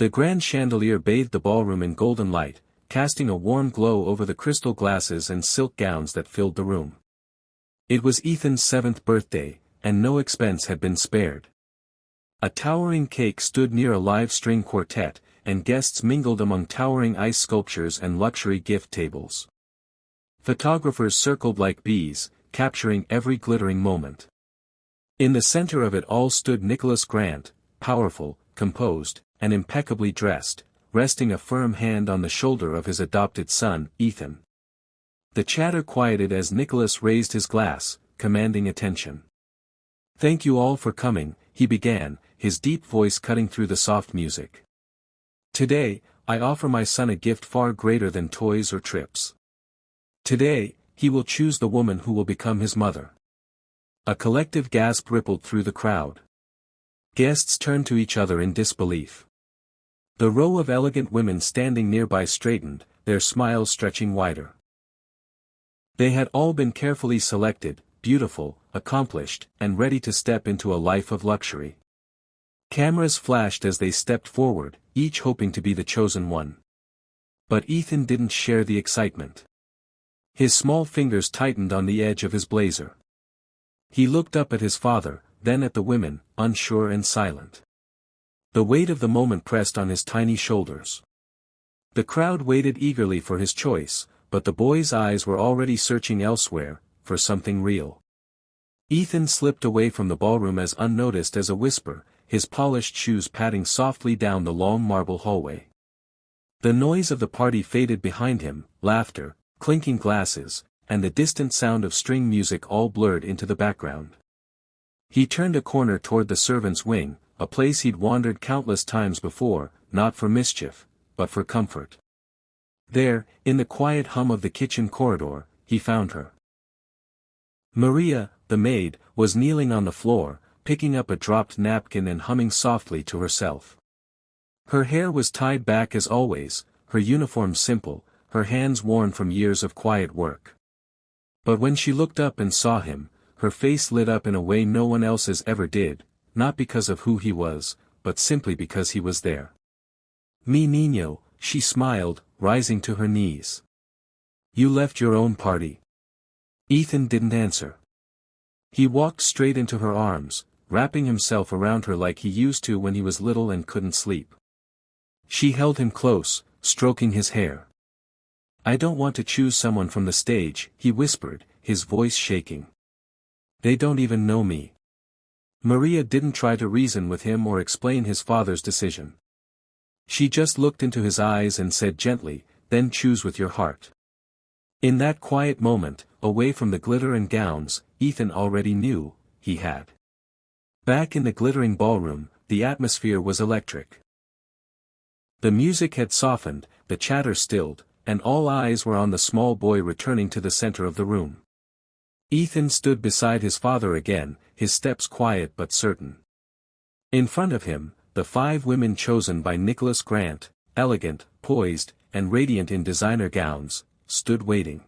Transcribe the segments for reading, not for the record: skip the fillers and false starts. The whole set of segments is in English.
The grand chandelier bathed the ballroom in golden light, casting a warm glow over the crystal glasses and silk gowns that filled the room. It was Ethan's 7th birthday, and no expense had been spared. A towering cake stood near a live string quartet, and guests mingled among towering ice sculptures and luxury gift tables. Photographers circled like bees, capturing every glittering moment. In the center of it all stood Nicholas Grant, powerful, composed, and impeccably dressed, resting a firm hand on the shoulder of his adopted son, Ethan. The chatter quieted as Nicholas raised his glass, commanding attention. "Thank you all for coming," he began, his deep voice cutting through the soft music. "Today, I offer my son a gift far greater than toys or trips. Today, he will choose the woman who will become his mother." A collective gasp rippled through the crowd. Guests turned to each other in disbelief. The row of elegant women standing nearby straightened, their smiles stretching wider. They had all been carefully selected, beautiful, accomplished, and ready to step into a life of luxury. Cameras flashed as they stepped forward, each hoping to be the chosen one. But Ethan didn't share the excitement. His small fingers tightened on the edge of his blazer. He looked up at his father, then at the women, unsure and silent. The weight of the moment pressed on his tiny shoulders. The crowd waited eagerly for his choice, but the boy's eyes were already searching elsewhere, for something real. Ethan slipped away from the ballroom as unnoticed as a whisper, his polished shoes padding softly down the long marble hallway. The noise of the party faded behind him, laughter, clinking glasses, and the distant sound of string music all blurred into the background. He turned a corner toward the servants' wing, a place he'd wandered countless times before, not for mischief, but for comfort. There, in the quiet hum of the kitchen corridor, he found her. Maria, the maid, was kneeling on the floor, picking up a dropped napkin and humming softly to herself. Her hair was tied back as always, her uniform simple, her hands worn from years of quiet work. But when she looked up and saw him, her face lit up in a way no one else's ever did, not because of who he was, but simply because he was there. "Mi niño," she smiled, rising to her knees. "You left your own party." Ethan didn't answer. He walked straight into her arms, wrapping himself around her like he used to when he was little and couldn't sleep. She held him close, stroking his hair. "I don't want to choose someone from the stage," he whispered, his voice shaking. "They don't even know me." Maria didn't try to reason with him or explain his father's decision. She just looked into his eyes and said gently, "Then choose with your heart." In that quiet moment, away from the glitter and gowns, Ethan already knew, he had. Back in the glittering ballroom, the atmosphere was electric. The music had softened, the chatter stilled, and all eyes were on the small boy returning to the center of the room. Ethan stood beside his father again, his steps quiet but certain. In front of him, the 5 women chosen by Nicholas Grant, elegant, poised, and radiant in designer gowns, stood waiting.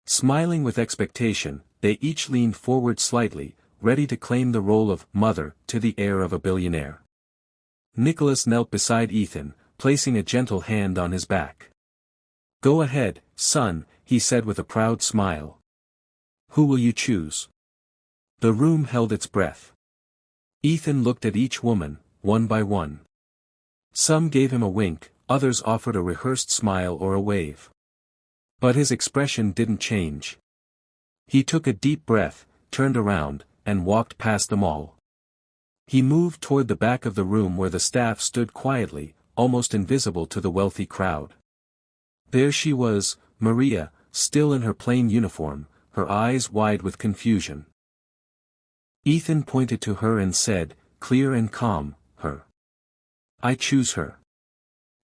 Smiling with expectation, they each leaned forward slightly, ready to claim the role of mother to the heir of a billionaire. Nicholas knelt beside Ethan, placing a gentle hand on his back. "Go ahead, son," he said with a proud smile. "Who will you choose?" The room held its breath. Ethan looked at each woman, one by one. Some gave him a wink, others offered a rehearsed smile or a wave. But his expression didn't change. He took a deep breath, turned around, and walked past them all. He moved toward the back of the room where the staff stood quietly, almost invisible to the wealthy crowd. There she was, Maria, still in her plain uniform, her eyes wide with confusion. Ethan pointed to her and said, clear and calm, "Her. I choose her.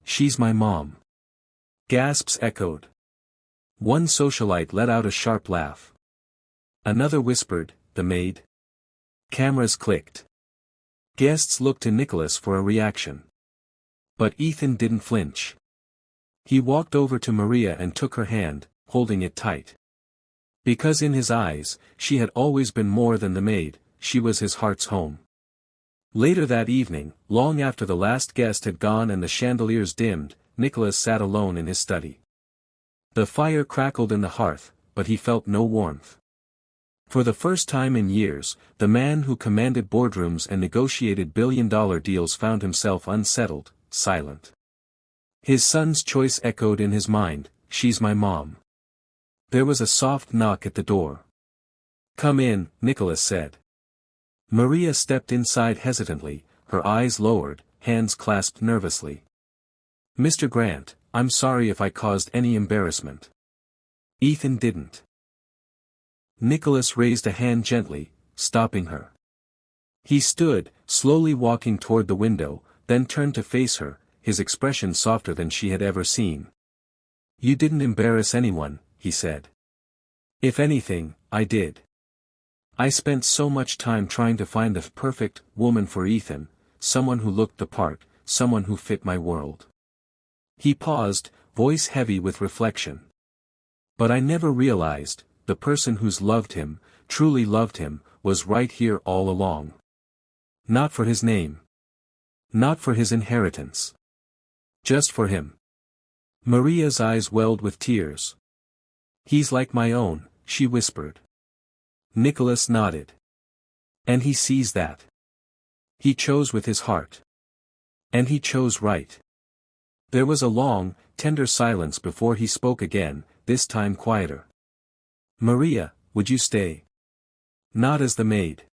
She's my mom." Gasps echoed. One socialite let out a sharp laugh. Another whispered, "The maid." Cameras clicked. Guests looked to Nicholas for a reaction. But Ethan didn't flinch. He walked over to Maria and took her hand, holding it tight. Because in his eyes, she had always been more than the maid, she was his heart's home. Later that evening, long after the last guest had gone and the chandeliers dimmed, Nicholas sat alone in his study. The fire crackled in the hearth, but he felt no warmth. For the first time in years, the man who commanded boardrooms and negotiated billion-dollar deals found himself unsettled, silent. His son's choice echoed in his mind, "She's my mom." There was a soft knock at the door. "Come in," Nicholas said. Maria stepped inside hesitantly, her eyes lowered, hands clasped nervously. "Mr. Grant, I'm sorry if I caused any embarrassment." Ethan didn't. Nicholas raised a hand gently, stopping her. He stood, slowly walking toward the window, then turned to face her, his expression softer than she had ever seen. "You didn't embarrass anyone," he said. "If anything, I did. I spent so much time trying to find the perfect woman for Ethan, someone who looked the part, someone who fit my world." He paused, voice heavy with reflection. "But I never realized, the person who's loved him, truly loved him, was right here all along. Not for his name. Not for his inheritance. Just for him." Maria's eyes welled with tears. "He's like my own," she whispered. Nicholas nodded. "And he sees that. He chose with his heart. And he chose right." There was a long, tender silence before he spoke again, this time quieter. "Maria, would you stay? Not as the maid.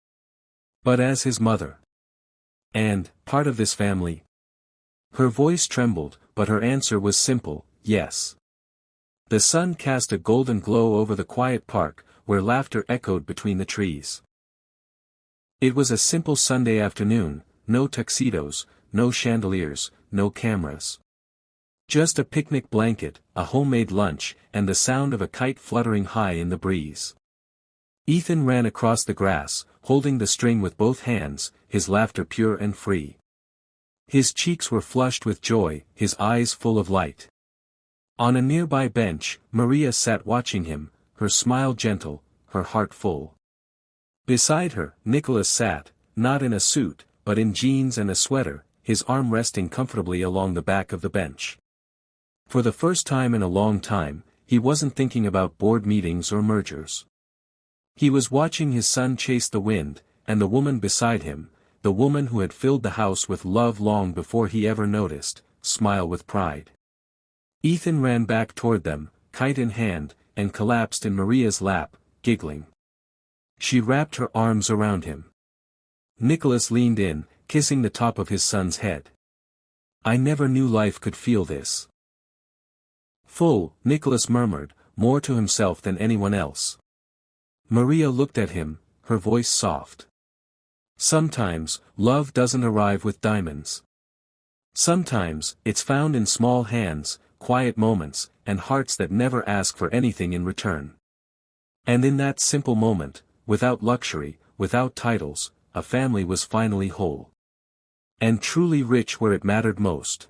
But as his mother. And, part of this family?" Her voice trembled, but her answer was simple, "Yes." The sun cast a golden glow over the quiet park, where laughter echoed between the trees. It was a simple Sunday afternoon, no tuxedos, no chandeliers, no cameras. Just a picnic blanket, a homemade lunch, and the sound of a kite fluttering high in the breeze. Ethan ran across the grass, holding the string with both hands, his laughter pure and free. His cheeks were flushed with joy, his eyes full of light. On a nearby bench, Maria sat watching him, her smile gentle, her heart full. Beside her, Nicholas sat, not in a suit, but in jeans and a sweater, his arm resting comfortably along the back of the bench. For the first time in a long time, he wasn't thinking about board meetings or mergers. He was watching his son chase the wind, and the woman beside him, the woman who had filled the house with love long before he ever noticed, smile with pride. Ethan ran back toward them, kite in hand, and collapsed in Maria's lap, giggling. She wrapped her arms around him. Nicholas leaned in, kissing the top of his son's head. "I never knew life could feel this." "Full," Nicholas murmured, more to himself than anyone else. Maria looked at him, her voice soft. "Sometimes, love doesn't arrive with diamonds. Sometimes, it's found in small hands, quiet moments, and hearts that never ask for anything in return. And in that simple moment, without luxury, without titles, a family was finally whole. And truly rich where it mattered most."